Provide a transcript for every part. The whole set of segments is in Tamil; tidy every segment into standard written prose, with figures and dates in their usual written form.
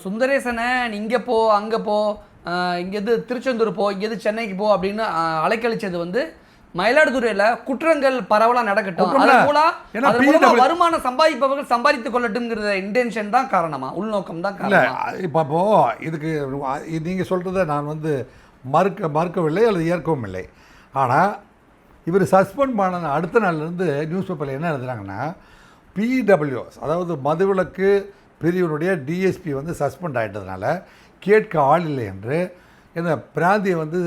சுந்தரேசனை இங்கே போ அங்கே போ இங்கேருந்து திருச்செந்தூர் போ இங்கேருந்து சென்னைக்கு போ அப்படின்னு அலைக்கழிச்சது வந்து மயிலாடுதுறையில் குற்றங்கள் பரவலாக நடக்கட்டும், அதன் மூலம் வருமானம் சம்பாதிப்பவர்கள் சம்பாதித்துக் கொள்ளட்டும்ங்கிற இன்டென்ஷன் தான் காரணமா, உள்நோக்கம் தான் காரணமா? இப்போ இதுக்கு நீங்கள் சொல்கிறத நான் வந்து மறுக்கவில்லை அல்லது ஏற்கவும் இல்லை. ஆனால் இவர் சஸ்பெண்ட் பண்ண அடுத்த நாள்லேருந்து நியூஸ் பேப்பரில் என்ன எழுதுறாங்கன்னா, பிடபிள்யூஎஸ் அதாவது மதுவிலக்கு பிரிவினுடைய டிஎஸ்பி வந்து சஸ்பெண்ட் ஆகிட்டதுனால கேட்க ஆள் இல்லை என்று என்ன பிராந்தியை வந்து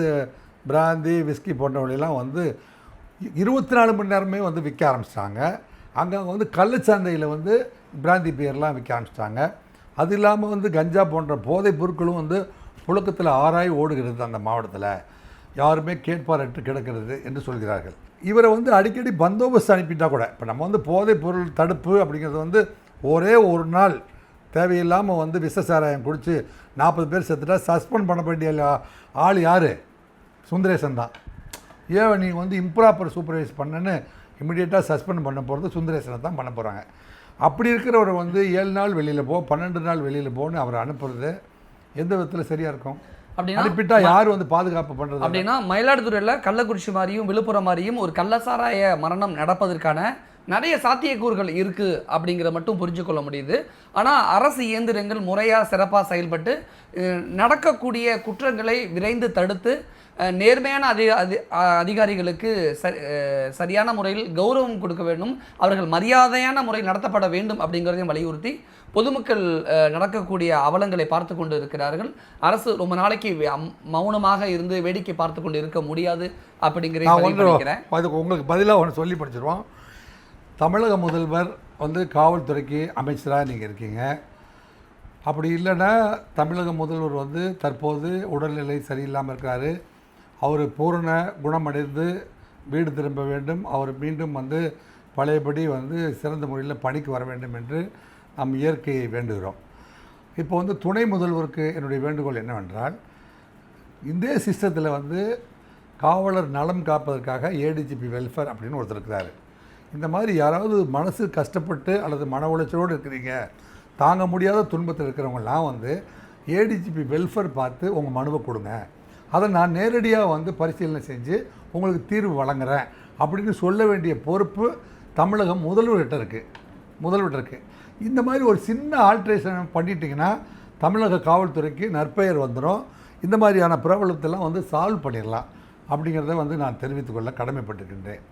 பிராந்தி விஸ்கி போன்றவர்களெல்லாம் வந்து 24 மணி நேரமே வந்து விற்க ஆரம்பிச்சிட்டாங்க. அங்கங்கே வந்து கள்ளச்சந்தையில் வந்து பிராந்தி பியர்லாம் விற்க ஆரம்பிச்சிட்டாங்க. அது இல்லாமல் வந்து கஞ்சா போன்ற போதைப் பொருட்களும் வந்து புழக்கத்தில் ஆராய் ஓடுகிறது அந்த மாவட்டத்தில். யாருமே கேட்பாரற்று கிடக்கிறது என்று சொல்கிறார்கள். இவரை வந்து அடிக்கடி பந்தோபஸ்து அனுப்பிட்டா கூட, இப்போ நம்ம வந்து போதைப் பொருள் தடுப்பு அப்படிங்கிறது வந்து ஒரே ஒரு நாள் தேவையில்லாமல் வந்து விஷ சாராயம் குடித்து 40 பேர் செத்துட்டா சஸ்பெண்ட் பண்ண வேண்டிய ஆள் யார்? சுந்தரேசன் தான். ஏன் நீங்கள் வந்து இம்ப்ராப்பர் சூப்பர்வைஸ் பண்ணன்னு இமிடியேட்டாக சஸ்பெண்ட் பண்ண போகிறது சுந்தரேசனை தான் பண்ண போகிறாங்க. அப்படி இருக்கிறவரை வந்து 7 நாள் வெளியில் போ 12 நாள் வெளியில் போன்னு அவரை அனுப்புறது எந்த விதத்தில் சரியாக இருக்கும்? அனுப்பிட்டா யார் வந்து பாதுகாப்பு பண்ணுறது? அப்படின்னா மயிலாடுதுறையில் கள்ளக்குறிச்சி மாதிரியும் விழுப்புரம் மாதிரியும் ஒரு கள்ளசாராய மரணம் நடப்பதற்கான நிறைய சாத்தியக்கூறுகள் இருக்குது அப்படிங்கிறத மட்டும் புரிஞ்சு கொள்ள முடியுது. ஆனால் அரசு இயந்திரங்கள் முறையாக சிறப்பாக செயல்பட்டு நடக்கக்கூடிய குற்றங்களை விரைந்து தடுத்து நேர்மையான அதிகாரிகளுக்கு சரியான முறையில் கௌரவம் கொடுக்க வேண்டும், அவர்கள் மரியாதையான முறையில் நடத்தப்பட வேண்டும் அப்படிங்கிறதையும் வலியுறுத்தி பொதுமக்கள் நடக்கக்கூடிய அவலங்களை பார்த்து கொண்டு இருக்கிறார்கள். அரசு ரொம்ப நாளைக்கு மௌனமாக இருந்து வேடிக்கை பார்த்து கொண்டு இருக்க முடியாது அப்படிங்கிறத உங்களுக்கு பதிலாக ஒன்று சொல்லி படிச்சிருவோம். தமிழக முதல்வர் வந்து காவல்துறைக்கு அமைச்சராக நீங்கள் இருக்கீங்க. அப்படி இல்லைன்னா தமிழக முதல்வர் வந்து தற்போது உடல்நிலை சரியில்லாமல் இருக்கிறாரு. அவர் பூரண குணமடைந்து வீடு திரும்ப வேண்டும், அவர் மீண்டும் வந்து பழையபடி வந்து சிறந்த முறையில் பணிக்கு வர வேண்டும் என்று நம் இயற்கையை வேண்டுகிறோம். இப்போ வந்து துணை முதல்வருக்கு என்னுடைய வேண்டுகோள் என்னவென்றால், இந்திய சிஸ்டத்தில் வந்து காவலர் நலம் காப்பதற்காக ஏடிஜிபி வெல்ஃபேர் அப்படின்னு ஒருத்தர் இருக்கிறாரு. இந்த மாதிரி யாராவது மனசு கஷ்டப்பட்டு அல்லது மன உளைச்சலோடு இருக்கிறீங்க, தாங்க முடியாத துன்பத்தில் இருக்கிறவங்களாம் வந்து ஏடிஜிபி வெல்ஃபேர் பார்த்து உங்கள் மனுவை கொடுங்க, அதை நான் நேரடியாக வந்து பரிசீலனை செஞ்சு உங்களுக்கு தீர்வு வழங்குறேன் அப்படின்னு சொல்ல வேண்டிய பொறுப்பு தமிழகம் முதல்வர்கிட்ட இருக்குது. இந்த மாதிரி ஒரு சின்ன ஆல்ட்ரேஷன் பண்ணிட்டீங்கன்னா தமிழக காவல்துறைக்கு நற்பெயர் வந்துடும். இந்த மாதிரியான பிரபலத்தெல்லாம் வந்து சால்வ் பண்ணிடலாம் அப்படிங்கிறத வந்து நான் தெரிவித்துக்கொள்ள கடமைப்பட்டிருக்கின்றேன்.